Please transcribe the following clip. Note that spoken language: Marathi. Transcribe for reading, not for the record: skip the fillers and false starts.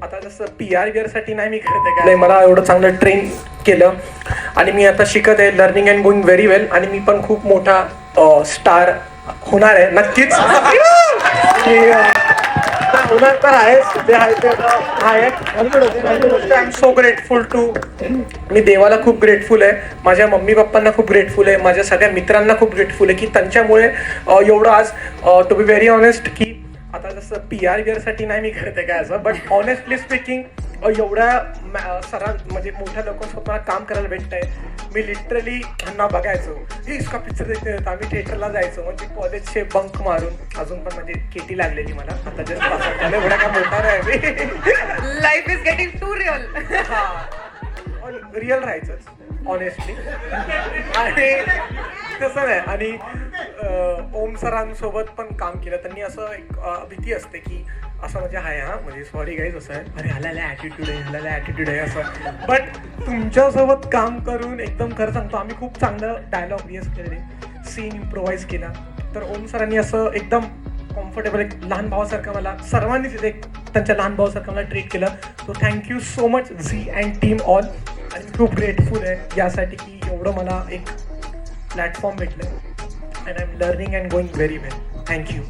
आता जसं PR साठी नाही मी करते काय, मला एवढं चांगलं ट्रेन केलं आणि मी आता शिकत आहे, लर्निंग अँड गोईंग व्हेरी वेल. आणि मी पण खूप मोठा स्टार होणार आहे नक्कीच. होणार तर आहेच, ते आहे ते आहे. I am so grateful to, मी देवाला खूप ग्रेटफुल आहे, माझ्या मम्मी पप्पांना खूप ग्रेटफुल आहे, माझ्या सगळ्या मित्रांना खूप ग्रेटफुल आहे की त्यांच्यामुळे एवढं आज, टू बी व्हेरी ऑनेस्ट, की आता जसं PR साठी नाही मी करते काय असं, बट ऑनेस्टली स्पीकिंग एवढ्या सरां म्हणजे मोठ्या लोकांसोबत मला काम करायला भेटतंय. मी लिटरली त्यांना बघायचो, हे इसका पिक्चर देखते, आम्ही थिएटरला जायचो म्हणजे कॉलेजचे बंक मारून. अजून पण म्हणजे केटी लागलेली मला, आता जस्ट पास एवढा काय मोठा आहे मी. Life is getting too real. Real राहायचंच ऑनेस्टली. आणि तसं नाही. आणि ओम सरांसोबत पण काम केलं, त्यांनी असं एक भीती असते की असं म्हणजे हाय हा म्हणजे सॉरी गाईज असं आहे, अरे ह्याला ॲटिट्यूड आहे, ह्याला ॲटिट्यूड आहे असं. बट तुमच्यासोबत काम करून एकदम खरं सांगतो, आम्ही खूप चांगलं डायलॉग रिहर्स केले, सीन इम्प्रोव्हाइज केला. तर ओम सरांनी असं एकदम कम्फर्टेबल, एक लहान भावासारखं मला सर्वांनीच एक त्यांच्या लहान भावासारखं मला ट्रीट केलं. So thank you so much Zee and team all. आणि मी खूप ग्रेटफुल आहे यासाठी की एवढं मला एक प्लॅटफॉर्म भेटलं. And I am learning and going very well. Thank you.